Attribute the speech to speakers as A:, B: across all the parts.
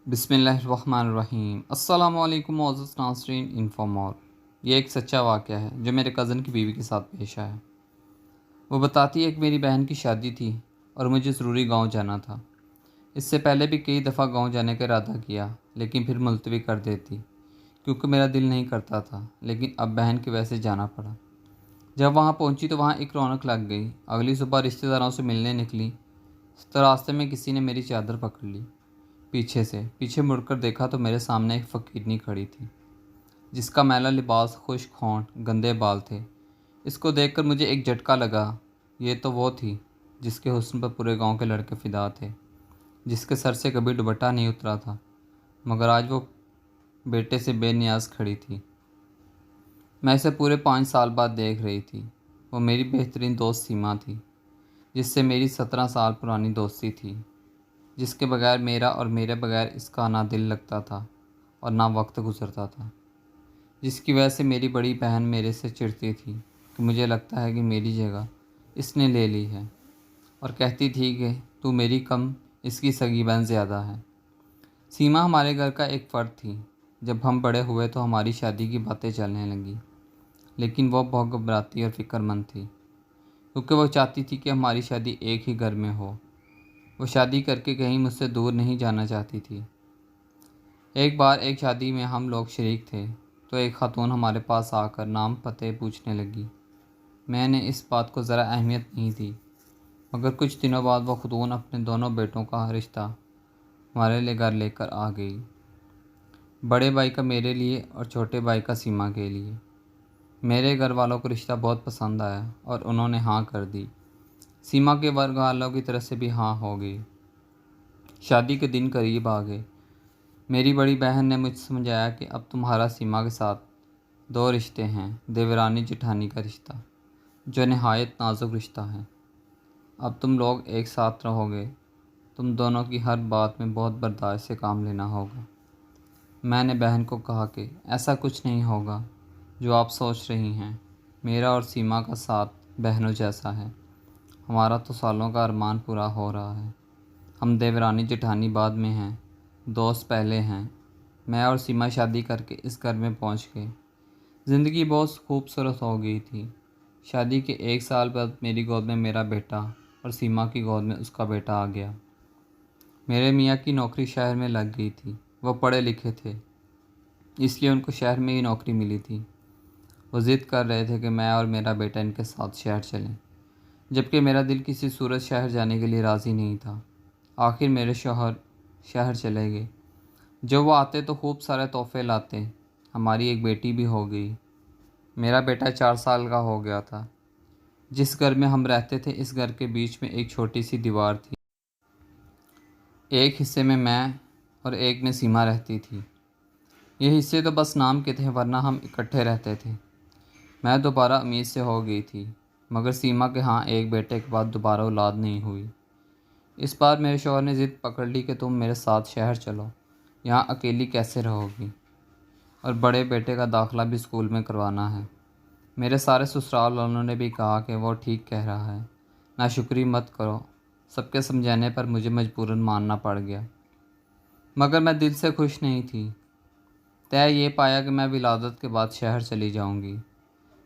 A: بسم اللہ الرحمن الرحیم۔ السلام علیکم معزز ناظرین، انفارمور۔ یہ ایک سچا واقعہ ہے جو میرے کزن کی بیوی کے ساتھ پیش آیا۔ وہ بتاتی ہے کہ میری بہن کی شادی تھی اور مجھے ضروری گاؤں جانا تھا۔ اس سے پہلے بھی کئی دفعہ گاؤں جانے کا ارادہ کیا لیکن پھر ملتوی کر دیتی کیونکہ میرا دل نہیں کرتا تھا، لیکن اب بہن کی وجہ سے جانا پڑا۔ جب وہاں پہنچی تو وہاں ایک رونق لگ گئی۔ اگلی صبح رشتہ داروں سے ملنے نکلی تو راستے میں کسی نے میری چادر پکڑ لی۔ پیچھے مڑ کر دیکھا تو میرے سامنے ایک فقیرنی کھڑی تھی جس کا میلا لباس، خشک ہونٹ، گندے بال تھے۔ اس کو دیکھ کر مجھے ایک جھٹکا لگا۔ یہ تو وہ تھی جس کے حسن پر پورے گاؤں کے لڑکے فدا تھے، جس کے سر سے کبھی دوپٹہ نہیں اترا تھا، مگر آج وہ بیٹے سے بے نیاز کھڑی تھی۔ میں اسے پورے 5 سال بعد دیکھ رہی تھی۔ وہ میری بہترین دوست سیما تھی، جس سے میری 17 سال پرانی دوستی تھی، جس کے بغیر میرا اور میرے بغیر اس کا نہ دل لگتا تھا اور نہ وقت گزرتا تھا، جس کی وجہ سے میری بڑی بہن میرے سے چڑھتی تھی کہ مجھے لگتا ہے کہ میری جگہ اس نے لے لی ہے، اور کہتی تھی کہ تو میری کم اس کی سگی بہن زیادہ ہے۔ سیما ہمارے گھر کا ایک فرد تھی۔ جب ہم بڑے ہوئے تو ہماری شادی کی باتیں چلنے لگیں، لیکن وہ بہت گھبراتی اور فکر مند تھی کیونکہ وہ چاہتی تھی کہ ہماری شادی ایک ہی گھر میں ہو۔ وہ شادی کر کے کہیں مجھ سے دور نہیں جانا چاہتی تھی۔ ایک بار ایک شادی میں ہم لوگ شریک تھے تو ایک خاتون ہمارے پاس آ کر نام پتے پوچھنے لگی۔ میں نے اس بات کو ذرا اہمیت نہیں دی، مگر کچھ دنوں بعد وہ خاتون اپنے دونوں بیٹوں کا رشتہ ہمارے لیے گھر لے کر آ گئی، بڑے بھائی کا میرے لیے اور چھوٹے بھائی کا سیما کے لیے۔ میرے گھر والوں کو رشتہ بہت پسند آیا اور انہوں نے ہاں کر دی۔ سیما کے گھر والوں کی طرف سے بھی ہاں ہو گئی۔ شادی کے دن قریب آ گئے۔ میری بڑی بہن نے مجھ سے سمجھایا کہ اب تمہارا سیما کے ساتھ 2 رشتے ہیں، دیورانی جٹھانی کا رشتہ جو نہایت نازک رشتہ ہے۔ اب تم لوگ ایک ساتھ رہو گے، تم دونوں کی ہر بات میں بہت برداشت سے کام لینا ہوگا۔ میں نے بہن کو کہا کہ ایسا کچھ نہیں ہوگا جو آپ سوچ رہی ہیں۔ میرا اور سیما کا ساتھ بہنوں جیسا ہے۔ ہمارا تو سالوں کا ارمان پورا ہو رہا ہے۔ ہم دیورانی جٹھانی بعد میں ہیں، دوست پہلے ہیں۔ میں اور سیما شادی کر کے اس گھر میں پہنچ گئے۔ زندگی بہت خوبصورت ہو گئی تھی۔ شادی کے 1 سال بعد میری گود میں میرا بیٹا اور سیما کی گود میں اس کا بیٹا آ گیا۔ میرے میاں کی نوکری شہر میں لگ گئی تھی۔ وہ پڑھے لکھے تھے، اس لیے ان کو شہر میں ہی نوکری ملی تھی۔ وہ ضد کر رہے تھے کہ میں اور میرا بیٹا ان کے ساتھ شہر چلیں، جبکہ میرا دل کسی صورت شہر جانے کے لیے راضی نہیں تھا۔ آخر میرے شوہر شہر چلے گئے۔ جب وہ آتے تو خوب سارے تحفے لاتے۔ ہماری ایک بیٹی بھی ہو گئی۔ میرا بیٹا 4 سال کا ہو گیا تھا۔ جس گھر میں ہم رہتے تھے، اس گھر کے بیچ میں ایک چھوٹی سی دیوار تھی۔ ایک حصے میں اور ایک میں سیما رہتی تھی۔ یہ حصے تو بس نام کے تھے، ورنہ ہم اکٹھے رہتے تھے۔ میں دوبارہ امید سے ہو گئی تھی، مگر سیما کے ہاں ایک بیٹے کے بعد دوبارہ اولاد نہیں ہوئی۔ اس بار میرے شوہر نے ضد پکڑ لی کہ تم میرے ساتھ شہر چلو، یہاں اکیلی کیسے رہو گی، اور بڑے بیٹے کا داخلہ بھی اسکول میں کروانا ہے۔ میرے سارے سسرال والوں نے بھی کہا کہ وہ ٹھیک کہہ رہا ہے، ناشکری مت کرو۔ سب کے سمجھانے پر مجھے مجبوراً ماننا پڑ گیا، مگر میں دل سے خوش نہیں تھی۔ طے یہ پایا کہ میں ولادت کے بعد شہر چلی جاؤں گی۔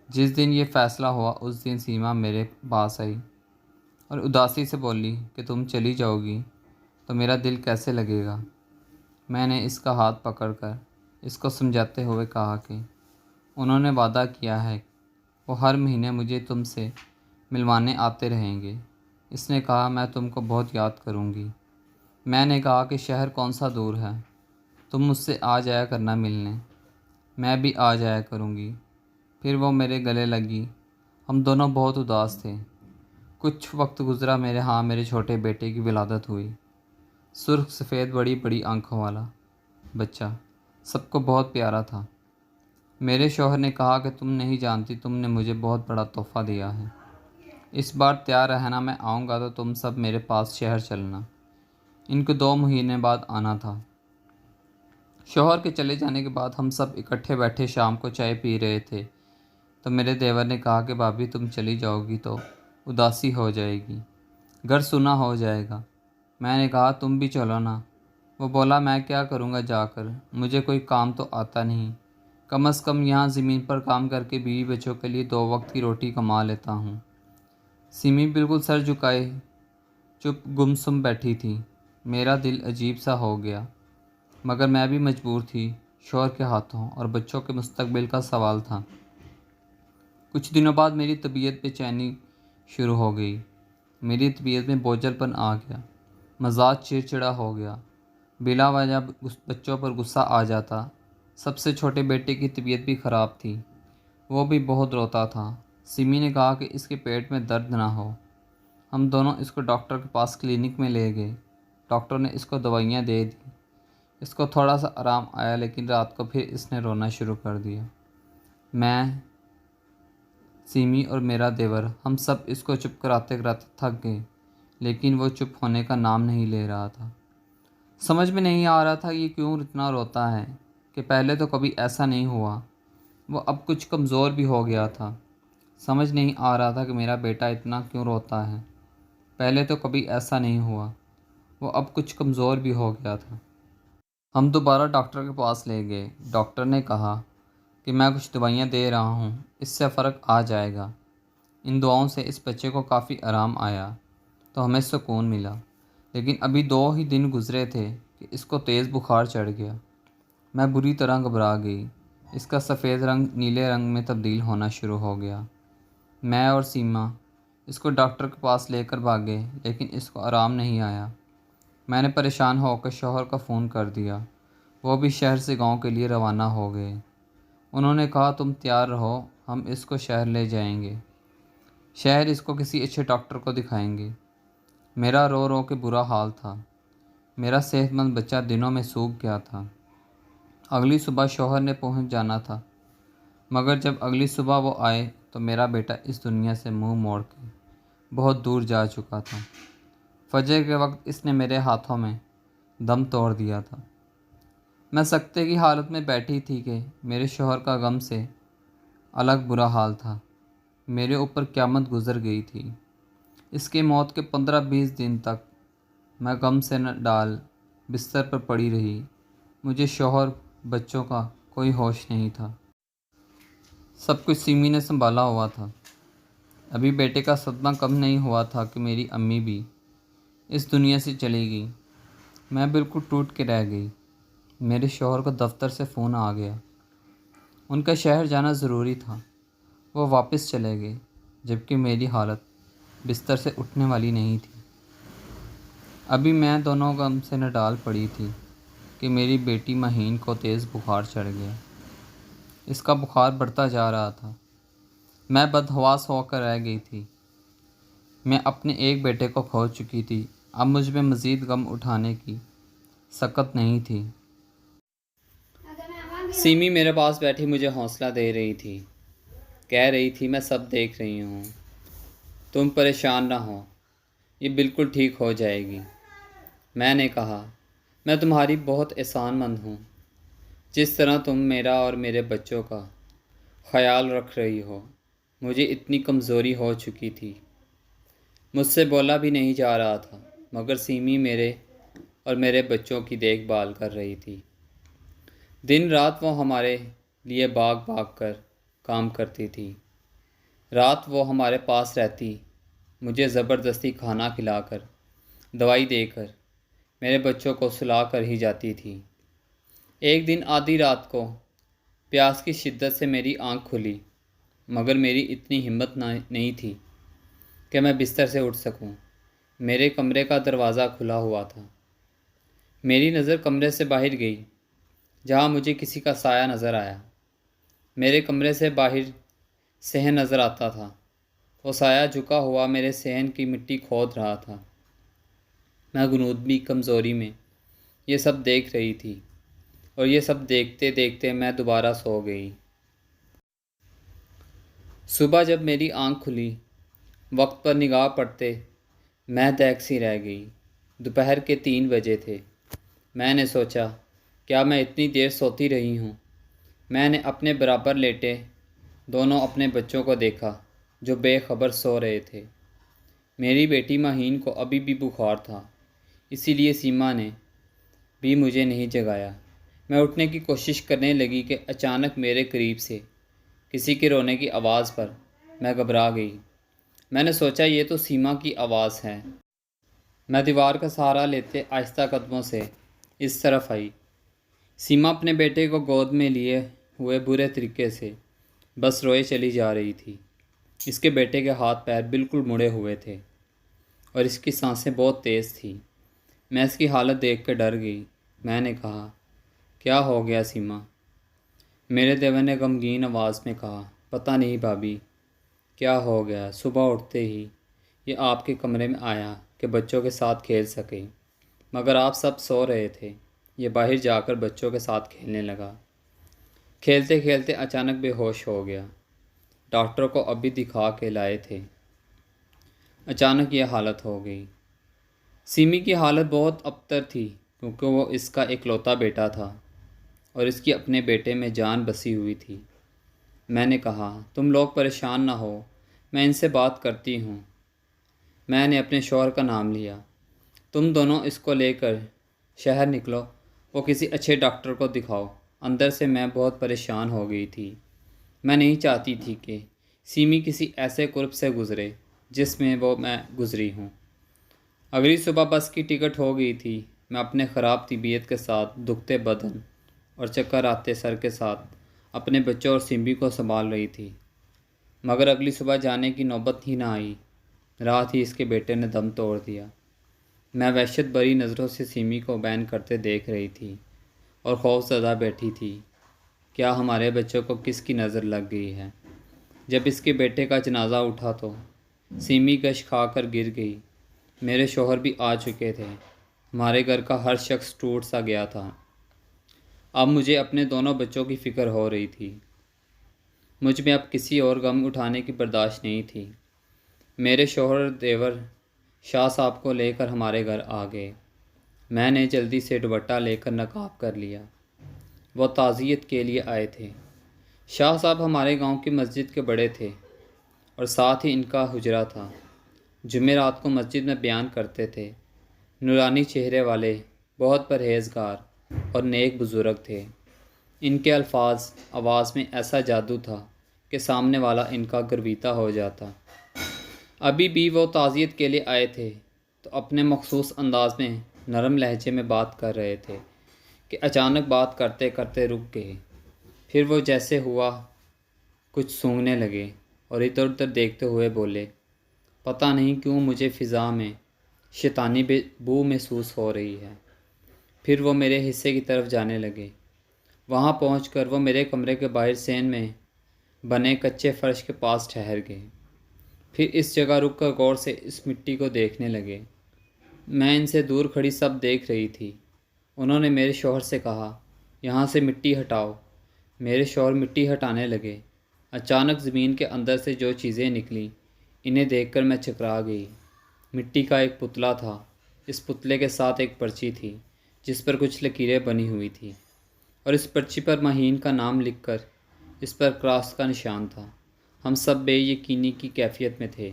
A: جس دن یہ فیصلہ ہوا اس دن سیما میرے پاس آئی اور اداسی سے بولی کہ تم چلی جاؤ گی تو میرا دل کیسے لگے گا۔ میں نے اس کا ہاتھ پکڑ کر اس کو سمجھاتے ہوئے کہا کہ انہوں نے وعدہ کیا ہے وہ ہر مہینے مجھے تم سے ملوانے آتے رہیں گے۔ اس نے کہا میں تم کو بہت یاد کروں گی۔ میں نے کہا کہ شہر کون سا دور ہے، تم مجھ سے آ جایا کرنا ملنے۔ میں بھی آ جایا کروں گی۔ پھر وہ میرے گلے لگی۔ ہم دونوں بہت اداس تھے۔ کچھ وقت گزرا، میرے چھوٹے بیٹے کی ولادت ہوئی۔ سرخ سفید بڑی بڑی آنکھوں والا بچہ سب کو بہت پیارا تھا۔ میرے شوہر نے کہا کہ تم نہیں جانتی تم نے مجھے بہت بڑا تحفہ دیا ہے۔ اس بار تیار رہنا، میں آؤں گا تو تم سب میرے پاس شہر چلنا۔ ان کو 2 مہینے بعد آنا تھا۔ شوہر کے چلے جانے کے بعد ہم سب اکٹھے بیٹھے شام کو چائے پی رہے تھے تو میرے دیور نے کہا کہ بھابھی تم چلی جاؤ گی تو اداسی ہو جائے گی، گھر سونا ہو جائے گا۔ میں نے کہا تم بھی چلو نا، وہ بولا میں کیا کروں گا جا کر، مجھے کوئی کام تو آتا نہیں، کم از کم یہاں زمین پر کام کر کے بیوی بچوں کے لیے 2 وقت کی روٹی کما لیتا ہوں۔ سیمی بالکل سر جھکائے چپ گمسم بیٹھی تھی۔ میرا دل عجیب سا ہو گیا، مگر میں بھی مجبور تھی، شوہر کے ہاتھوں اور بچوں کے مستقبل کا سوال تھا۔ کچھ دنوں بعد میری طبیعت بے چینی شروع ہو گئی، میری طبیعت میں بوجھل پن آ گیا، مزاج چڑچڑا ہو گیا، بلا وجہ بچوں پر غصہ آ جاتا۔ سب سے چھوٹے بیٹے کی طبیعت بھی خراب تھی، وہ بھی بہت روتا تھا۔ سمی نے کہا کہ اس کے پیٹ میں درد نہ ہو۔ ہم دونوں اس کو ڈاکٹر کے پاس کلینک میں لے گئے۔ ڈاکٹر نے اس کو دوائیاں دے دیں۔ اس کو تھوڑا سا آرام آیا، لیکن رات کو پھر اس نے رونا شروع کر دیا۔ میں، سیمی اور میرا دیور، ہم سب اس کو چپ کراتے کراتے تھک گئے، لیکن وہ چپ ہونے کا نام نہیں لے رہا تھا۔ سمجھ میں نہیں آ رہا تھا یہ کیوں اتنا روتا ہے، کہ پہلے تو کبھی ایسا نہیں ہوا۔ وہ اب کچھ کمزور بھی ہو گیا تھا۔ سمجھ نہیں آ رہا تھا کہ میرا بیٹا اتنا کیوں روتا ہے، پہلے تو کبھی ایسا نہیں ہوا۔ وہ اب کچھ کمزور بھی ہو گیا تھا۔ ہم دوبارہ ڈاکٹر کے پاس لے گئے۔ ڈاکٹر نے کہا کہ میں کچھ دوائیاں دے رہا ہوں، اس سے فرق آ جائے گا۔ ان دعاؤں سے اس بچے کو کافی آرام آیا تو ہمیں سکون ملا، لیکن ابھی 2 ہی دن گزرے تھے کہ اس کو تیز بخار چڑھ گیا۔ میں بری طرح گھبرا گئی۔ اس کا سفید رنگ نیلے رنگ میں تبدیل ہونا شروع ہو گیا۔ میں اور سیما اس کو ڈاکٹر کے پاس لے کر بھاگے، لیکن اس کو آرام نہیں آیا۔ میں نے پریشان ہو کر شوہر کا فون کر دیا۔ وہ بھی شہر سے گاؤں کے لیے روانہ ہو گئے۔ انہوں نے کہا تم تیار رہو، ہم اس کو شہر لے جائیں گے، شہر اس کو کسی اچھے ڈاکٹر کو دکھائیں گے۔ میرا رو رو کے برا حال تھا۔ میرا صحت مند بچہ دنوں میں سوکھ گیا تھا۔ اگلی صبح شوہر نے پہنچ جانا تھا، مگر جب اگلی صبح وہ آئے تو میرا بیٹا اس دنیا سے منہ موڑ کے بہت دور جا چکا تھا۔ فجر کے وقت اس نے میرے ہاتھوں میں دم توڑ دیا تھا۔ میں سکتے کی حالت میں بیٹھی تھی کہ میرے شوہر کا غم سے الگ برا حال تھا۔ میرے اوپر قیامت گزر گئی تھی۔ اس کی موت کے 15-20 دن تک میں غم سے نہ ڈال بستر پر پڑی رہی۔ مجھے شوہر، بچوں کا کوئی ہوش نہیں تھا۔ سب کچھ سیمی نے سنبھالا ہوا تھا۔ ابھی بیٹے کا صدمہ کم نہیں ہوا تھا کہ میری امی بھی اس دنیا سے چلی گئی۔ میں بالکل ٹوٹ کے رہ گئی۔ میرے شوہر کو دفتر سے فون آ گیا۔ ان کا شہر جانا ضروری تھا۔ وہ واپس چلے گئے، جبکہ میری حالت بستر سے اٹھنے والی نہیں تھی۔ ابھی میں دونوں غم سے نڈال پڑی تھی کہ میری بیٹی مہین کو تیز بخار چڑھ گیا۔ اس کا بخار بڑھتا جا رہا تھا۔ میں بدحواس ہو کر رہ گئی تھی۔ میں اپنے ایک بیٹے کو کھو چکی تھی۔ اب مجھ میں مزید غم اٹھانے کی سکت نہیں تھی۔ سیمی میرے پاس بیٹھی مجھے حوصلہ دے رہی تھی، کہہ رہی تھی میں سب دیکھ رہی ہوں، تم پریشان نہ ہو، یہ بالکل ٹھیک ہو جائے گی۔ میں نے کہا میں تمہاری بہت احسان مند ہوں، جس طرح تم میرا اور میرے بچوں کا خیال رکھ رہی ہو۔ مجھے اتنی کمزوری ہو چکی تھی، مجھ سے بولا بھی نہیں جا رہا تھا، مگر سیمی میرے اور میرے بچوں کی دیکھ بھال کر رہی تھی۔ دن رات وہ ہمارے لیے بھاگ بھاگ کر کام کرتی تھی۔ رات وہ ہمارے پاس رہتی، مجھے زبردستی کھانا کھلا کر، دوائی دے کر، میرے بچوں کو سلا کر ہی جاتی تھی۔ ایک دن آدھی رات کو پیاس کی شدت سے میری آنکھ کھلی، مگر میری اتنی ہمت نہیں تھی کہ میں بستر سے اٹھ سکوں۔ میرے کمرے کا دروازہ کھلا ہوا تھا۔ میری نظر کمرے سے باہر گئی، جہاں مجھے کسی کا سایہ نظر آیا۔ میرے کمرے سے باہر صحن نظر آتا تھا۔ وہ سایہ جھکا ہوا میرے صحن کی مٹی کھود رہا تھا۔ میں غنودبی کمزوری میں یہ سب دیکھ رہی تھی، اور یہ سب دیکھتے دیکھتے میں دوبارہ سو گئی۔ صبح جب میری آنکھ کھلی، وقت پر نگاہ پڑتے میں دیکھ سی رہ گئی۔ دوپہر کے 3 بجے تھے۔ میں نے سوچا کیا میں اتنی دیر سوتی رہی ہوں؟ میں نے اپنے برابر لیٹے دونوں اپنے بچوں کو دیکھا جو بے خبر سو رہے تھے۔ میری بیٹی مہین کو ابھی بھی بخار تھا، اسی لیے سیما نے بھی مجھے نہیں جگایا۔ میں اٹھنے کی کوشش کرنے لگی کہ اچانک میرے قریب سے کسی کے رونے کی آواز پر میں گھبرا گئی۔ میں نے سوچا یہ تو سیما کی آواز ہے۔ میں دیوار کا سہارا لیتے آہستہ قدموں سے اس طرف آئی۔ سیما اپنے بیٹے کو گود میں لیے ہوئے برے طریقے سے بس روئے چلی جا رہی تھی۔ اس کے بیٹے کے ہاتھ پیر بالکل مڑے ہوئے تھے اور اس کی سانسیں بہت تیز تھیں۔ میں اس کی حالت دیکھ کر ڈر گئی۔ میں نے کہا، کیا ہو گیا سیما؟ میرے دیور نے غمگین آواز میں کہا، پتہ نہیں بھابھی کیا ہو گیا۔ صبح اٹھتے ہی یہ آپ کے کمرے میں آیا کہ بچوں کے ساتھ کھیل سکے، مگر آپ سب سو رہے تھے۔ یہ باہر جا کر بچوں کے ساتھ کھیلنے لگا۔ کھیلتے کھیلتے اچانک بے ہوش ہو گیا۔ ڈاکٹر کو ابھی دکھا کے لائے تھے، اچانک یہ حالت ہو گئی۔ سیمی کی حالت بہت ابتر تھی کیونکہ وہ اس کا اکلوتا بیٹا تھا اور اس کی اپنے بیٹے میں جان بسی ہوئی تھی۔ میں نے کہا، تم لوگ پریشان نہ ہو، میں ان سے بات کرتی ہوں۔ میں نے اپنے شوہر کا نام لیا۔ تم دونوں اس کو لے کر شہر نکلو، وہ کسی اچھے ڈاکٹر کو دکھاؤ۔ اندر سے میں بہت پریشان ہو گئی تھی۔ میں نہیں چاہتی تھی کہ سیمی کسی ایسے کرب سے گزرے جس میں وہ میں گزری ہوں۔ اگلی صبح بس کی ٹکٹ ہو گئی تھی۔ میں اپنے خراب طبیعت کے ساتھ، دکھتے بدن اور چکر آتے سر کے ساتھ اپنے بچوں اور سیمی کو سنبھال رہی تھی، مگر اگلی صبح جانے کی نوبت ہی نہ آئی۔ رات ہی اس کے بیٹے نے دم توڑ دیا۔ میں وحشت بری نظروں سے سیمی کو بین کرتے دیکھ رہی تھی اور خوف زدہ بیٹھی تھی۔ کیا ہمارے بچوں کو کس کی نظر لگ گئی ہے؟ جب اس کے بیٹے کا جنازہ اٹھا تو سیمی گش کھا کر گر گئی۔ میرے شوہر بھی آ چکے تھے۔ ہمارے گھر کا ہر شخص ٹوٹ سا گیا تھا۔ اب مجھے اپنے دونوں بچوں کی فکر ہو رہی تھی۔ مجھ میں اب کسی اور غم اٹھانے کی برداشت نہیں تھی۔ میرے شوہر دیور شاہ صاحب کو لے کر ہمارے گھر آ گئے۔ میں نے جلدی سے دوپٹہ لے کر نقاب کر لیا۔ وہ تعزیت کے لیے آئے تھے۔ شاہ صاحب ہمارے گاؤں کی مسجد کے بڑے تھے اور ساتھ ہی ان کا حجرہ تھا۔ جمعرات کو مسجد میں بیان کرتے تھے۔ نورانی چہرے والے، بہت پرہیزگار اور نیک بزرگ تھے۔ ان کے الفاظ، آواز میں ایسا جادو تھا کہ سامنے والا ان کا گرویتا ہو جاتا۔ ابھی بھی وہ تعزیت کے لیے آئے تھے تو اپنے مخصوص انداز میں نرم لہجے میں بات کر رہے تھے کہ اچانک بات کرتے کرتے رک گئے۔ پھر وہ جیسے ہوا کچھ سونگنے لگے اور ادھر ادھر دیکھتے ہوئے بولے، پتہ نہیں کیوں مجھے فضا میں شیطانی بو محسوس ہو رہی ہے۔ پھر وہ میرے حصے کی طرف جانے لگے۔ وہاں پہنچ کر وہ میرے کمرے کے باہر سین میں بنے کچے فرش کے پاس ٹھہر گئے۔ پھر اس جگہ رک کر غور سے اس مٹی کو دیکھنے لگے۔ میں ان سے دور کھڑی سب دیکھ رہی تھی۔ انہوں نے میرے شوہر سے کہا، یہاں سے مٹی ہٹاؤ۔ میرے شوہر مٹی ہٹانے لگے۔ اچانک زمین کے اندر سے جو چیزیں نکلیں، انہیں دیکھ کر میں چکرا گئی۔ مٹی کا ایک پتلا تھا۔ اس پتلے کے ساتھ ایک پرچی تھی جس پر کچھ لکیریں بنی ہوئی تھیں اور اس پرچی پر مہین کا نام لکھ کر اس پر کراس کا نشان تھا۔ ہم سب بے یقینی کی کیفیت میں تھے۔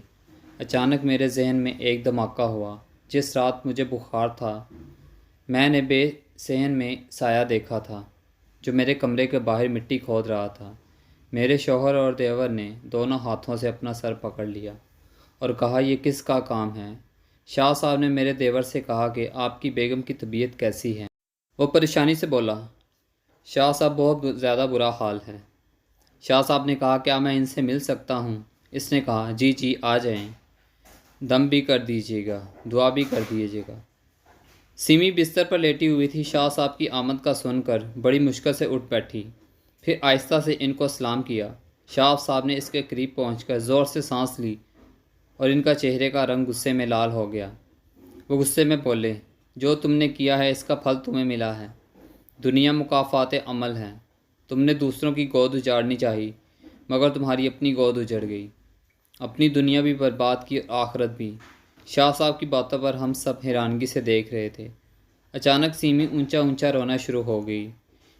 A: اچانک میرے ذہن میں ایک دھماکہ ہوا۔ جس رات مجھے بخار تھا، میں نے بے صحن میں سایہ دیکھا تھا جو میرے کمرے کے باہر مٹی کھود رہا تھا۔ میرے شوہر اور دیور نے دونوں ہاتھوں سے اپنا سر پکڑ لیا اور کہا، یہ کس کا کام ہے؟ شاہ صاحب نے میرے دیور سے کہا کہ آپ کی بیگم کی طبیعت کیسی ہے؟ وہ پریشانی سے بولا، شاہ صاحب بہت زیادہ برا حال ہے۔ شاہ صاحب نے کہا، کیا میں ان سے مل سکتا ہوں؟ اس نے کہا، جی جی آ جائیں، دم بھی کر دیجیے گا، دعا بھی کر دیجیے گا۔ سیمی بستر پر لیٹی ہوئی تھی۔ شاہ صاحب کی آمد کا سن کر بڑی مشکل سے اٹھ بیٹھی، پھر آہستہ سے ان کو سلام کیا۔ شاہ صاحب نے اس کے قریب پہنچ کر زور سے سانس لی اور ان کا چہرے کا رنگ غصے میں لال ہو گیا۔ وہ غصے میں بولے، جو تم نے کیا ہے اس کا پھل تمہیں ملا ہے۔ دنیا مکافات عمل ہے۔ تم نے دوسروں کی گود اجاڑنی چاہی مگر تمہاری اپنی گود اجڑ گئی۔ اپنی دنیا بھی برباد کی اور آخرت بھی۔ شاہ صاحب کی باتوں پر ہم سب حیرانگی سے دیکھ رہے تھے۔ اچانک سیمی اونچا اونچا رونا شروع ہو گئی۔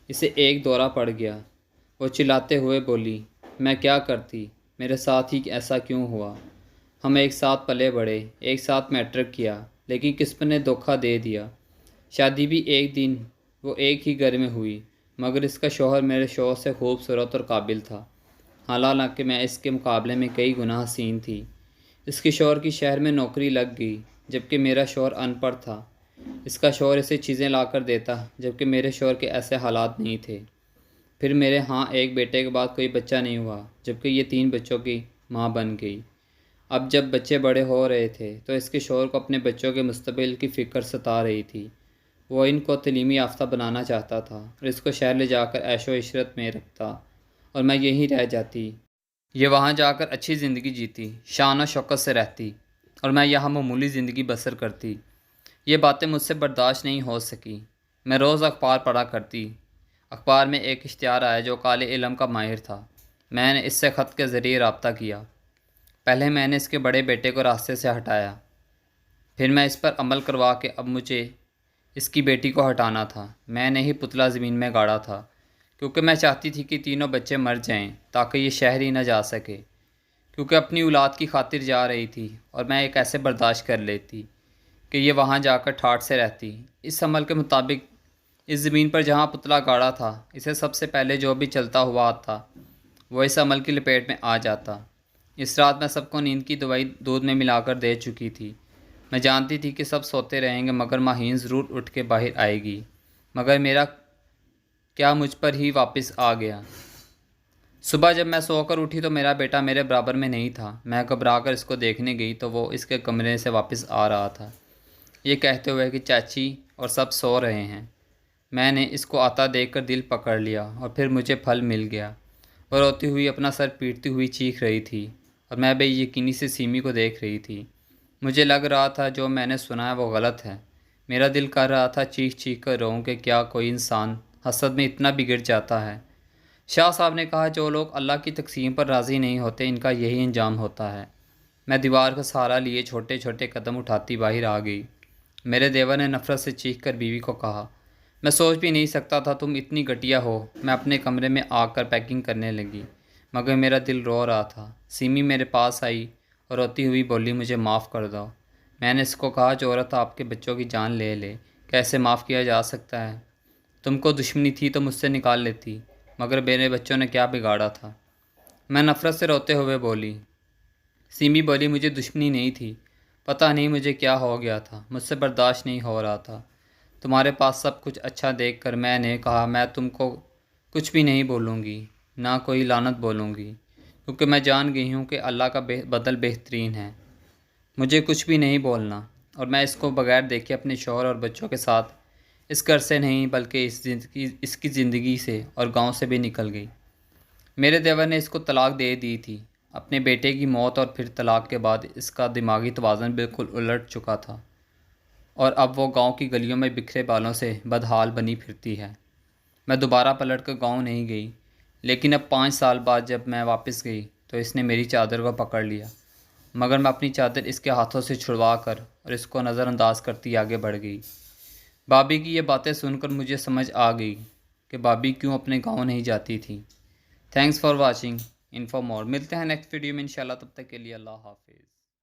A: اسے ایک دورہ پڑ گیا۔ وہ چلاتے ہوئے بولی، میں کیا کرتی؟ میرے ساتھ ہی ایسا کیوں ہوا؟ ہم ایک ساتھ پلے بڑھے، ایک ساتھ میٹرک کیا، لیکن قسمت نے دھوکہ دے دیا۔ شادی بھی ایک دن وہ ایک ہی گھر میں ہوئی، مگر اس کا شوہر میرے شوہر سے خوبصورت اور قابل تھا، حالانکہ میں اس کے مقابلے میں کئی گنا حسین تھی۔ اس کے شوہر کی شہر میں نوکری لگ گئی، جبکہ میرا شوہر ان پڑھ تھا۔ اس کا شوہر اسے چیزیں لا کر دیتا، جبکہ میرے شوہر کے ایسے حالات نہیں تھے۔ پھر میرے ہاں ایک بیٹے کے بعد کوئی بچہ نہیں ہوا، جبکہ یہ 3 بچوں کی ماں بن گئی۔ اب جب بچے بڑے ہو رہے تھے تو اس کے شوہر کو اپنے بچوں کے مستقبل کی فکر ستا رہی تھی۔ وہ ان کو تعلیمی یافتہ بنانا چاہتا تھا اور اس کو شہر لے جا کر عیش و عشرت میں رکھتا، اور میں یہیں رہ جاتی۔ یہ وہاں جا کر اچھی زندگی جیتی، شان و شوکت سے رہتی، اور میں یہاں معمولی زندگی بسر کرتی۔ یہ باتیں مجھ سے برداشت نہیں ہو سکی۔ میں روز اخبار پڑھا کرتی۔ اخبار میں ایک اشتہار آیا جو کالے علم کا ماہر تھا۔ میں نے اس سے خط کے ذریعے رابطہ کیا۔ پہلے میں نے اس کے بڑے بیٹے کو راستے سے ہٹایا، پھر میں اس پر عمل کروا کے اب مجھے اس کی بیٹی کو ہٹانا تھا۔ میں نے ہی پتلا زمین میں گاڑا تھا، کیونکہ میں چاہتی تھی کہ تینوں بچے مر جائیں تاکہ یہ شہر ہی نہ جا سکے، کیونکہ اپنی اولاد کی خاطر جا رہی تھی، اور میں ایک ایسے برداشت کر لیتی کہ یہ وہاں جا کر ٹھاٹھ سے رہتی۔ اس عمل کے مطابق اس زمین پر جہاں پتلا گاڑا تھا، اسے سب سے پہلے جو بھی چلتا ہوا آتا وہ اس عمل کی لپیٹ میں آ جاتا۔ اس رات میں سب کو نیند کی دوائی دودھ میں ملا کر دے چکی تھی۔ میں جانتی تھی کہ سب سوتے رہیں گے مگر ماہین ضرور اٹھ کے باہر آئے گی، مگر میرا کیا مجھ پر ہی واپس آ گیا۔ صبح جب میں سو کر اٹھی تو میرا بیٹا میرے برابر میں نہیں تھا۔ میں گھبرا کر اس کو دیکھنے گئی تو وہ اس کے کمرے سے واپس آ رہا تھا، یہ کہتے ہوئے کہ چاچی اور سب سو رہے ہیں۔ میں نے اس کو آتا دیکھ کر دل پکڑ لیا، اور پھر مجھے پھل مل گیا۔ وہ روتی ہوئی اپنا سر پیٹتی ہوئی چیخ رہی تھی، اور میں بے یقینی سے سیمی کو دیکھ رہی تھی۔ مجھے لگ رہا تھا جو میں نے سنا ہے وہ غلط ہے۔ میرا دل کر رہا تھا چیخ چیخ کر روؤں کہ کیا کوئی انسان حسد میں اتنا بگڑ جاتا ہے۔ شاہ صاحب نے کہا جو لوگ اللہ کی تقسیم پر راضی نہیں ہوتے ان کا یہی انجام ہوتا ہے۔ میں دیوار کا سہارا لیے چھوٹے چھوٹے قدم اٹھاتی باہر آ گئی۔ میرے دیور نے نفرت سے چیخ کر بیوی کو کہا، میں سوچ بھی نہیں سکتا تھا تم اتنی گھٹیا ہو۔ میں اپنے کمرے میں آ کر پیکنگ کرنے لگی، مگر میرا دل رو رہا تھا۔ سیمی میرے پاس آئی اور روتی ہوئی بولی، مجھے معاف کر دو۔ میں نے اس کو کہا جو عورت آپ کے بچوں کی جان لے لے کیسے معاف کیا جا سکتا ہے؟ تم کو دشمنی تھی تو مجھ سے نکال لیتی، مگر میرے بچوں نے کیا بگاڑا تھا؟ میں نفرت سے روتے ہوئے بولی۔ سیمی بولی، مجھے دشمنی نہیں تھی، پتہ نہیں مجھے کیا ہو گیا تھا، مجھ سے برداشت نہیں ہو رہا تھا۔ تمہارے پاس سب کچھ اچھا دیکھ کر میں نے کہا میں تم کو کچھ بھی نہیں بولوں گی، نہ کوئی لعنت بولوں گی، کیونکہ میں جان گئی ہوں کہ اللہ کا بدل بہترین ہے۔ مجھے کچھ بھی نہیں بولنا، اور میں اس کو بغیر دیکھے اپنے شوہر اور بچوں کے ساتھ اس گھر سے نہیں بلکہ اس کی زندگی سے اور گاؤں سے بھی نکل گئی۔ میرے دیور نے اس کو طلاق دے دی تھی۔ اپنے بیٹے کی موت اور پھر طلاق کے بعد اس کا دماغی توازن بالکل الٹ چکا تھا، اور اب وہ گاؤں کی گلیوں میں بکھرے بالوں سے بدحال بنی پھرتی ہے۔ میں دوبارہ پلٹ کر گاؤں نہیں گئی، لیکن اب 5 سال بعد جب میں واپس گئی تو اس نے میری چادر کو پکڑ لیا، مگر میں اپنی چادر اس کے ہاتھوں سے چھڑوا کر اور اس کو نظر انداز کرتی آگے بڑھ گئی۔ بابی کی یہ باتیں سن کر مجھے سمجھ آ گئی کہ بابی کیوں اپنے گاؤں نہیں جاتی تھی۔ تھینکس فار واچنگ انفو مور۔ ملتے ہیں نیکسٹ ویڈیو میں انشاءاللہ، تب تک کے لیے اللہ حافظ۔